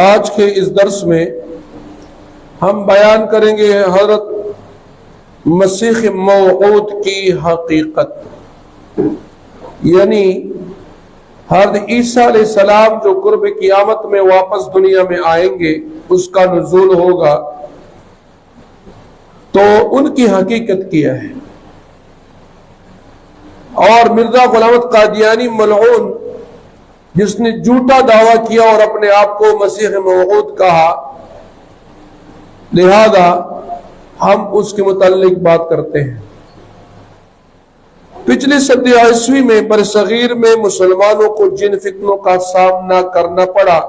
آج کے اس درس میں ہم بیان کریں گے حضرت مسیح موعود کی حقیقت، یعنی حضرت عیسیٰ علیہ السلام جو قرب قیامت میں واپس دنیا میں آئیں گے، اس کا نزول ہوگا، تو ان کی حقیقت کیا ہے۔ اور مرزا غلام احمد قادیانی ملعون جس نے جھوٹا دعویٰ کیا اور اپنے آپ کو مسیح موعود کہا، لہذا ہم اس کے متعلق بات کرتے ہیں۔ پچھلی صدی عیسوی میں برصغیر میں مسلمانوں کو جن فتنوں کا سامنا کرنا پڑا،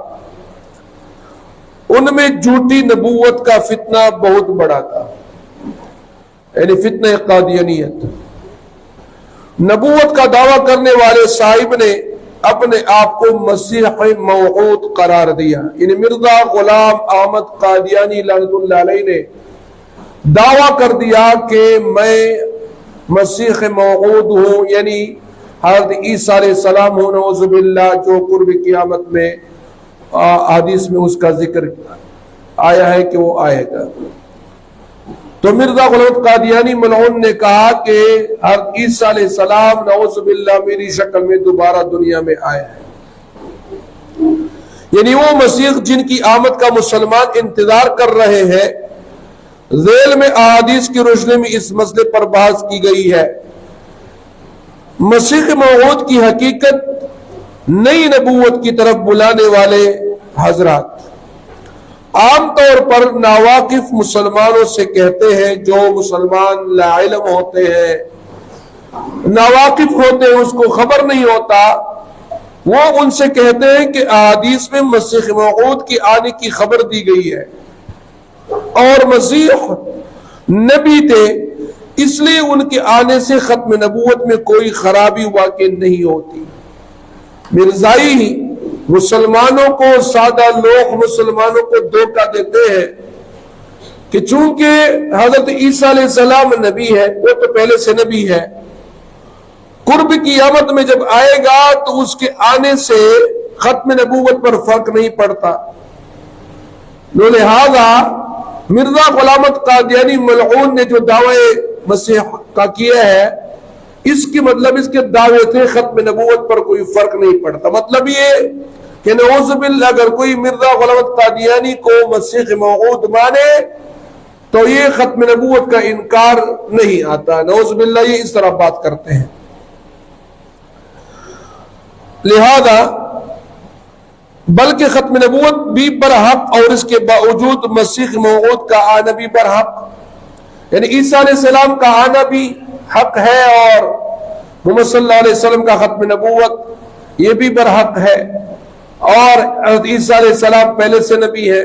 ان میں جھوٹی نبوت کا فتنہ بہت بڑا تھا، یعنی فتنہ قادیانیت۔ نبوت کا دعویٰ کرنے والے صاحب نے اپنے آپ کو مسیح موعود قرار دیا، یعنی مرزا غلام احمد قادیانی لعنت اللہ علیہ نے دعویٰ کر دیا کہ میں مسیح موعود ہوں، یعنی حضرت عیسیٰ علیہ السلام ہوں، نعوذ باللہ، جو قرب قیامت میں حدیث میں اس کا ذکر آیا ہے کہ وہ آئے گا۔ تو مرزا غلام قادیانی ملعون نے کہا کہ حضرت عیسیٰ علیہ السلام نعوذ باللہ میری شکل میں دوبارہ دنیا میں آئے ہیں، یعنی وہ مسیح جن کی آمد کا مسلمان انتظار کر رہے ہیں۔ ذیل میں احادیث کی روشنی میں اس مسئلے پر بحث کی گئی ہے۔ مسیح موعود کی حقیقت نئی نبوت کی طرف بلانے والے حضرات عام طور پر ناواقف مسلمانوں سے کہتے ہیں، جو مسلمان لا علم ہوتے ہیں، ناواقف ہوتے ہیں، اس کو خبر نہیں ہوتا، وہ ان سے کہتے ہیں کہ احادیث میں مسیح موعود کی آنے کی خبر دی گئی ہے اور مسیح نبی تھے، اس لیے ان کے آنے سے ختم نبوت میں کوئی خرابی واقع نہیں ہوتی۔ مرزائی مسلمانوں کو، سادہ لوگ مسلمانوں کو دھوکہ دیتے ہیں کہ چونکہ حضرت عیسیٰ علیہ السلام نبی ہے، وہ تو پہلے سے نبی ہے، قرب قیامت میں جب آئے گا تو اس کے آنے سے ختم نبوت پر فرق نہیں پڑتا۔ لہذا مرزا غلام احمد قادیانی ملعون نے جو دعوی مسیح کا کیا ہے، اس کی مطلب اس کے دعوے سے ختم نبوت پر کوئی فرق نہیں پڑتا۔ مطلب یہ کہ نعوذ باللہ اگر کوئی مرزا غلام احمد قادیانی کو مسیح موعود مانے تو یہ ختم نبوت کا انکار نہیں آتا، نعوذ باللہ یہ اس طرح بات کرتے ہیں۔ لہذا بلکہ ختم نبوت بھی برحق اور اس کے باوجود مسیح موعود کا آنا بھی برحق، یعنی عیسیٰ علیہ السلام کا آنا بھی حق ہے اور محمد صلی اللہ علیہ وسلم کا ختم نبوت یہ بھی برحق ہے، اور حضرت عیسیٰ علیہ السلام پہلے سے نبی ہے۔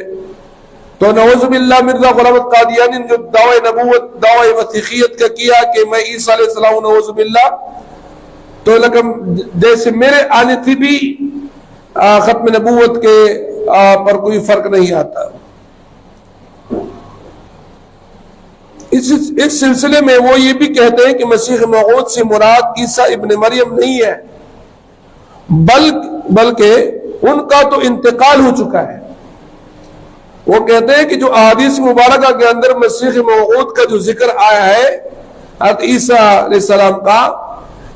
تو نعوذ باللہ مرزا غلام احمد قادیانی نے جو دعوی نبوت، دعوی مسیحیت کا کیا کہ میں عیسیٰ علیہ السلام نعوذ باللہ، تو لیکن جیسے میرے آنے سے بھی ختم نبوت کے پر کوئی فرق نہیں آتا۔ اس سلسلے میں وہ یہ بھی کہتے ہیں کہ مسیح موعود سے مراد عیسیٰ ابن مریم نہیں ہے، بلکہ ان کا تو انتقال ہو چکا ہے۔ وہ کہتے ہیں کہ جو احادیث مبارکہ کے اندر مسیح موعود کا جو ذکر آیا ہے حضرت عیسیٰ علیہ السلام کا،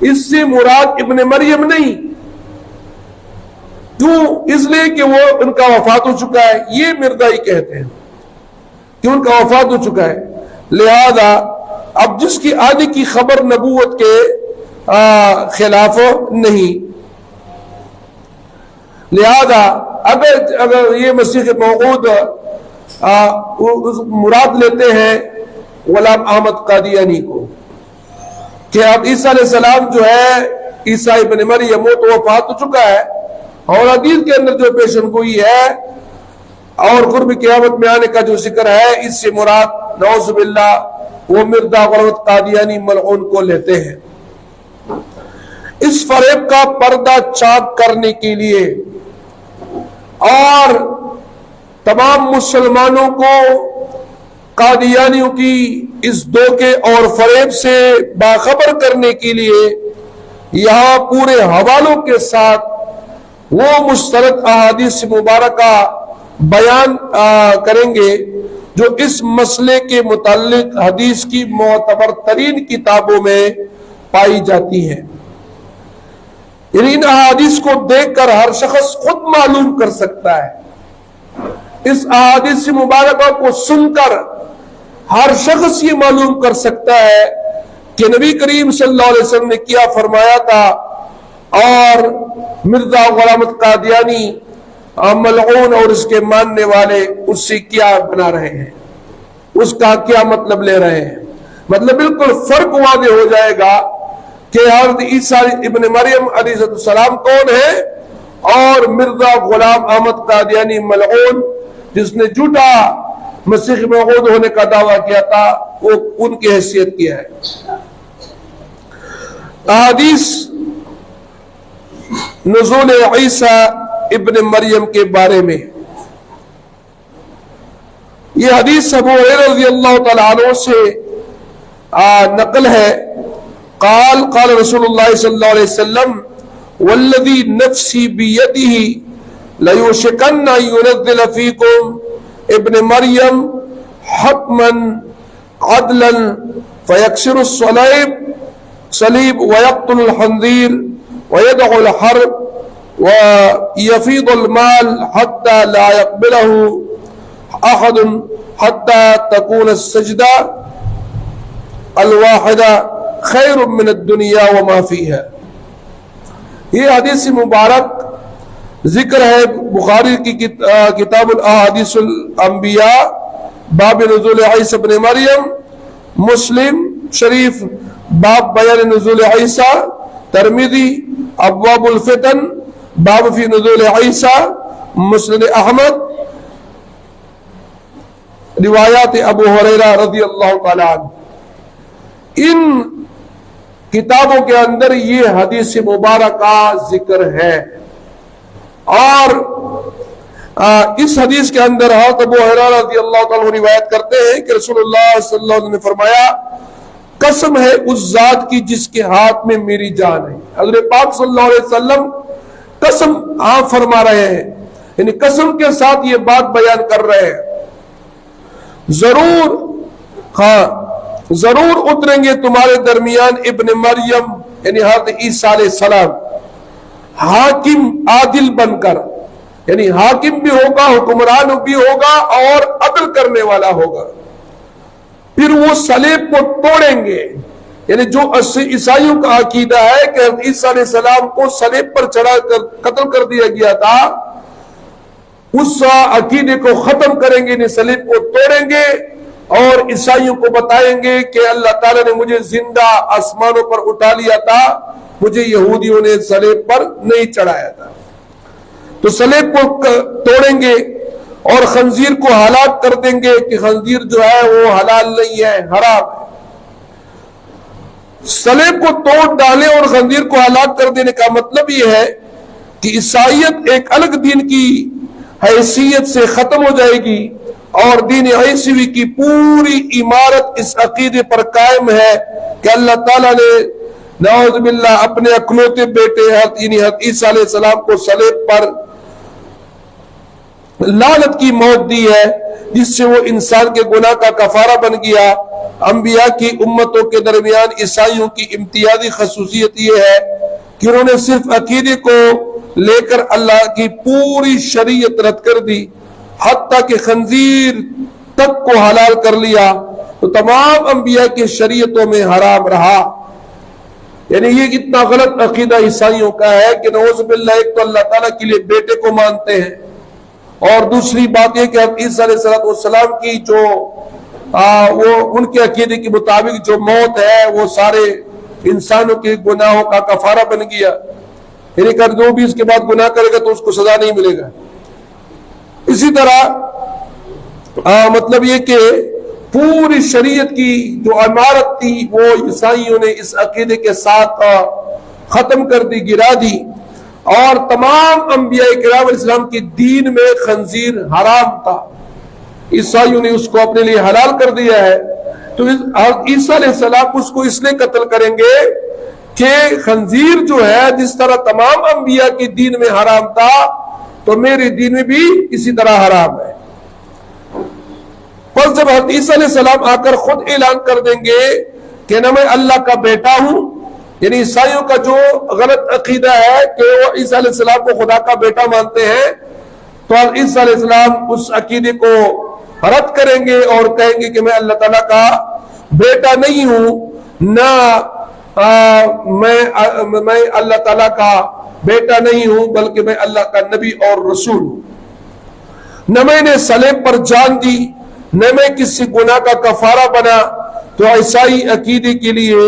اس سے مراد ابن مریم نہیں، کیوں؟ اس لیے کہ وہ ان کا وفات ہو چکا ہے، یہ مرزائی کہتے ہیں کہ ان کا وفات ہو چکا ہے۔ لہذا اب جس کی آنے کی خبر نبوت کے خلاف نہیں، لہذا اگر یہ مسیح موعود مراد لیتے ہیں غلام احمد قادیانی کو کہ اب عیسیٰ علیہ السلام جو ہے، عیسیٰ ابن مریم، وہ تو وفات ہو چکا ہے، اور حدیث کے اندر جو پیشن گوئی ہے اور قرب قیامت میں آنے کا جو ذکر ہے، اس سے مراد نعوذ باللہ وہ مرزا غلام احمد قادیانی ملعون کو لیتے ہیں۔ اس فریب کا پردہ چاک کرنے کے لیے اور تمام مسلمانوں کو قادیانیوں کی اس دھوکے اور فریب سے باخبر کرنے کے لیے یہاں پورے حوالوں کے ساتھ وہ مستند احادیث مبارکہ بیان کریں گے جو اس مسئلے کے متعلق حدیث کی معتبر ترین کتابوں میں پائی جاتی ہیں. یعنی ان احادیث کو دیکھ کر ہر شخص خود معلوم کر سکتا ہے. اس احادیث مبارکہ کو سن کر ہر شخص یہ معلوم کر سکتا ہے کہ نبی کریم صلی اللہ علیہ وسلم نے کیا فرمایا تھا اور مرزا غلام احمد قادیانی ملعون اور اس کے ماننے والے اس سے کیا بنا رہے ہیں، اس کا کیا مطلب لے رہے ہیں. مطلب بالکل فرق واضح ہو جائے گا کہ حضرت عیسیٰ ابن مریم علیہ السلام کون ہے اور مرزا غلام احمد قادیانی ملعون جس نے جھوٹا مسیح موعود ہونے کا دعویٰ کیا تھا وہ ان کی حیثیت کیا ہے. احادیث نزول عیسیٰ ابن مریم کے بارے میں یہ حدیث ابو ہریرہ رضی اللہ تعالیٰ عنہ سے نقل ہے. قال قال رسول اللہ صلی اللہ علیہ وسلم والذی نفسی بیدہ لیوشکن ان ينزل فیکم ابن مریم حتما عدلا فیکسر الصلیب ویقتل الخنزیر ویدع الحرب ويفيض المال حتى لا يقبله أحد حتى تكون السجدة الواحدة خير من الدنيا وما فيها. یہ حدیث مبارک ذکر ہے بخاری کی کتاب الاحادیث الانبیاء باب نزول عیسی ابن مریم، مسلم شریف باب بیان نزول عیسی، ترمذی ابواب الفتن باب فی نزول عیسیٰ، مسند احمد روایات ابو ہریرہ رضی اللہ تعالیٰ عنہ. ان کتابوں کے اندر یہ حدیث مبارکہ ذکر ہے اور اس حدیث کے اندر حضرت ابو ہریرہ رضی اللہ تعالیٰ عنہ روایت کرتے ہیں کہ رسول اللہ صلی اللہ علیہ وسلم نے فرمایا قسم ہے اس ذات کی جس کے ہاتھ میں میری جان ہے. حضرت پاک صلی اللہ علیہ وسلم قسم آپ فرما رہے ہیں، یعنی قسم کے ساتھ یہ بات بیان کر رہے ہیں. ضرور اتریں گے تمہارے درمیان ابن مریم یعنی حضرت عیسیٰ علیہ السلام حاکم عادل بن کر، یعنی حاکم بھی ہوگا، حکمران بھی ہوگا اور عدل کرنے والا ہوگا. پھر وہ صلیب کو توڑیں گے، یعنی جو عیسائیوں کا عقیدہ ہے کہ عیسیٰ علیہ السلام کو صلیب پر چڑھا کر قتل کر دیا گیا تھا، اس عقیدے کو ختم کریں گے، صلیب کو توڑیں گے اور عیسائیوں کو بتائیں گے کہ اللہ تعالیٰ نے مجھے زندہ آسمانوں پر اٹھا لیا تھا، مجھے یہودیوں نے صلیب پر نہیں چڑھایا تھا. تو صلیب کو توڑیں گے اور خنزیر کو ہلاک کر دیں گے کہ خنزیر جو ہے وہ حلال نہیں ہے، حرام ہے. صلیب کو توڑ ڈالے اور خنزیر کو ہلاک کر دینے کا مطلب یہ ہے کہ عیسائیت ایک الگ دین کی حیثیت سے ختم ہو جائے گی اور دین عیسوی کی پوری عمارت اس عقیدے پر قائم ہے کہ اللہ تعالیٰ نے نعوذ باللہ اپنے اکلوتے بیٹے حضرت عیسیٰ علیہ السلام کو صلیب پر لعنت کی موت دی ہے، جس سے وہ انسان کے گناہ کا کفارہ بن گیا. انبیاء کی امتوں کے درمیان عیسائیوں کی امتیازی خصوصیت یہ ہے کہ انہوں نے صرف عقیدے کو لے کر اللہ کی پوری شریعت رد کر دی، حتیٰ کہ خنزیر تک کو حلال کر لیا تو تمام انبیاء کی شریعتوں میں حرام رہا. یعنی یہ اتنا غلط عقیدہ عیسائیوں کا ہے کہ نعوذ باللہ ایک تو اللہ تعالیٰ کے لیے بیٹے کو مانتے ہیں اور دوسری بات یہ کہ عیسیٰ علیہ السلام کی جو وہ ان کے عقیدے کے مطابق جو موت ہے وہ سارے انسانوں کے گناہوں کا کفارہ بن گیا، یعنی کہ جو بھی اس کے بعد گناہ کرے گا تو اس کو سزا نہیں ملے گا. اسی طرح مطلب یہ کہ پوری شریعت کی جو عمارت تھی وہ عیسائیوں نے اس عقیدے کے ساتھ ختم کر دی، گرا دی، اور تمام انبیاء کرام علیہ السلام کی دین میں خنزیر حرام تھا، عیسائیوں نے اس کو اپنے لیے حلال کر دیا ہے. تو عیسیٰ علیہ السلام اس کو اس لیے قتل کریں گے کہ خنزیر جو ہے جس طرح تمام انبیاء کی دین میں حرام تھا، تو میرے دین میں بھی اسی طرح حرام ہے۔ پس جب حضرت عیسیٰ علیہ السلام آ کر خود اعلان کر دیں گے کہ نہ میں اللہ کا بیٹا ہوں، یعنی عیسائیوں کا جو غلط عقیدہ ہے کہ وہ عیسیٰ علیہ السلام کو خدا کا بیٹا مانتے ہیں، تو حضرت عیسیٰ علیہ السلام اس عقیدے کو رد کریں گے اور کہیں گے کہ میں اللہ تعالیٰ کا بیٹا نہیں ہوں، نہ میں اللہ تعالیٰ کا بیٹا نہیں ہوں، بلکہ میں اللہ کا نبی اور رسول ہوں۔ نہ میں نے صلیب پر جان دی، نہ میں کسی گناہ کا کفارہ بنا۔ تو عیسائی عقیدے کے لیے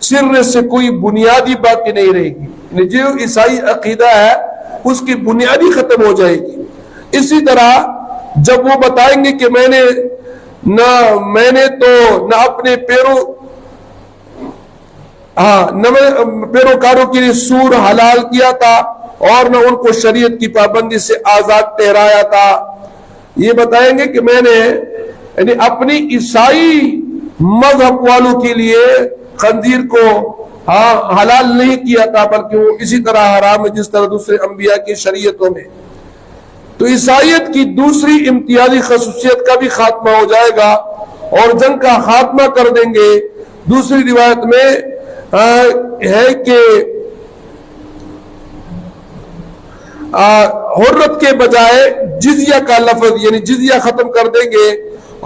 سر سے کوئی بنیادی باقی نہیں رہے گی، جو عیسائی عقیدہ ہے اس کی بنیادی ختم ہو جائے گی۔ اسی طرح جب وہ بتائیں گے کہ میں نے تو نہ اپنے پیروکاروں کے لیے سور حلال کیا تھا اور نہ ان کو شریعت کی پابندی سے آزاد ٹھہرایا تھا، یہ بتائیں گے کہ میں نے یعنی اپنی عیسائی مذہب والوں کے لیے خنزیر کو حلال نہیں کیا تھا، بلکہ وہ اسی طرح حرام ہے جس طرح دوسرے انبیاء کی شریعتوں میں۔ تو عیسائیت کی دوسری امتیازی خصوصیت کا بھی خاتمہ ہو جائے گا اور جنگ کا خاتمہ کر دیں گے۔ دوسری روایت میں ہے کہ حرت کے بجائے جزیہ کا لفظ یعنی جزیہ ختم کر دیں گے،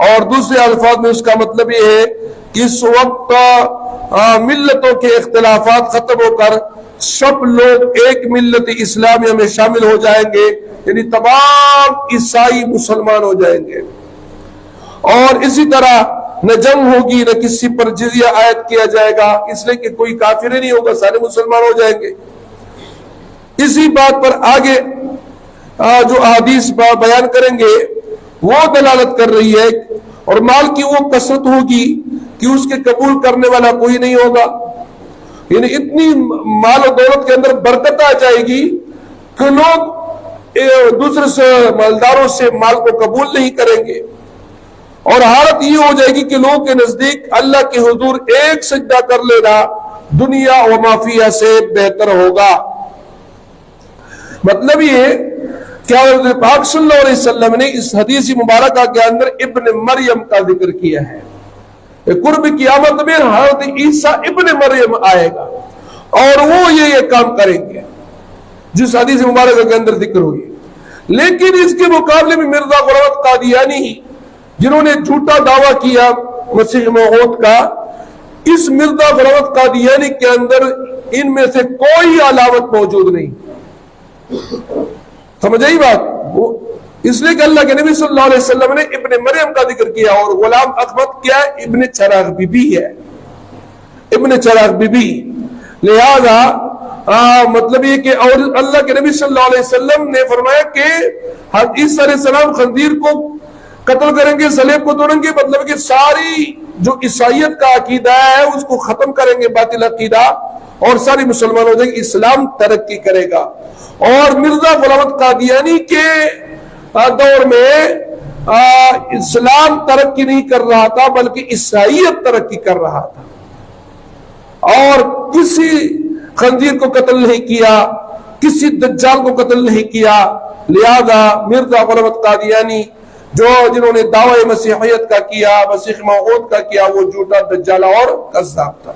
اور دوسرے الفاظ میں اس کا مطلب یہ ہے کہ اس وقت ملتوں کے اختلافات ختم ہو کر سب لوگ ایک ملت اسلامیہ میں شامل ہو جائیں گے، یعنی تمام عیسائی مسلمان ہو جائیں گے۔ اور اسی طرح نہ جنگ ہوگی، نہ کسی پر جزیہ عائد کیا جائے گا، اس لیے کہ کوئی کافر نہیں ہوگا، سارے مسلمان ہو جائیں گے۔ اسی بات پر آگے جو احادیث بیان کریں گے وہ دلالت کر رہی ہے، اور مال کی وہ کثرت ہوگی کہ اس کے قبول کرنے والا کوئی نہیں ہوگا، یعنی اتنی مال و دولت کے اندر برکت آ جائے گی کہ لوگ دوسرے سے مالداروں سے مال کو قبول نہیں کریں گے، اور حالت یہ ہو جائے گی کہ لوگوں کے نزدیک اللہ کے حضور ایک سجدہ کر لینا دنیا و ما فیہا سے بہتر ہوگا۔ مطلب یہ کہ حضرت پاک صلی اللہ علیہ وسلم نے اس حدیث مبارکہ کے اندر ابن مریم کا ذکر کیا ہے۔ قرب قیامت میں حضرت عیسیٰ ابن مریم آئے گا اور وہ یہ کام کریں گے جس حدیث مبارکہ کے اندر ذکر ہوئی۔ لیکن اس کے مقابلے میں مرزا غلاوت قادیانی جنہوں نے جھوٹا دعویٰ کیا مسیح موعود کا، اس مرزا غلاوت قادیانی کے اندر ان میں سے کوئی علامت موجود نہیں۔ سمجھ آئی بات؟ اس لیے کہ اللہ کے نبی صلی اللہ علیہ وسلم نے ابن مریم کا ذکر کیا، اور غلام احمد کیا ہے؟ ابن چراغ بی بی ہے، ابن چراغ بی بی۔ لہذا مطلب یہ کہ اور اللہ کے نبی صلی اللہ علیہ وسلم نے فرمایا کہ عیسیٰ علیہ السلام خنزیر کو قتل کریں گے، صلیب کو توڑیں گے، مطلب کہ ساری جو عیسائیت کا عقیدہ ہے اس کو ختم کریں گے، باطل عقیدہ، اور ساری مسلمان ہو جائیں گے، اسلام ترقی کرے گا۔ اور مرزا غلاوت قادیانی کے دور میں اسلام ترقی نہیں کر رہا تھا بلکہ عیسائیت ترقی کر رہا تھا، اور کسی خنزیر کو قتل نہیں کیا، کسی دجال کو قتل نہیں کیا۔ لہذا مرزا غلاوت قادیانی جنہوں نے دعوی مسیحیت کا کیا، مسیح موعود کا کیا، وہ جھوٹا دجال اور کذاب تھا۔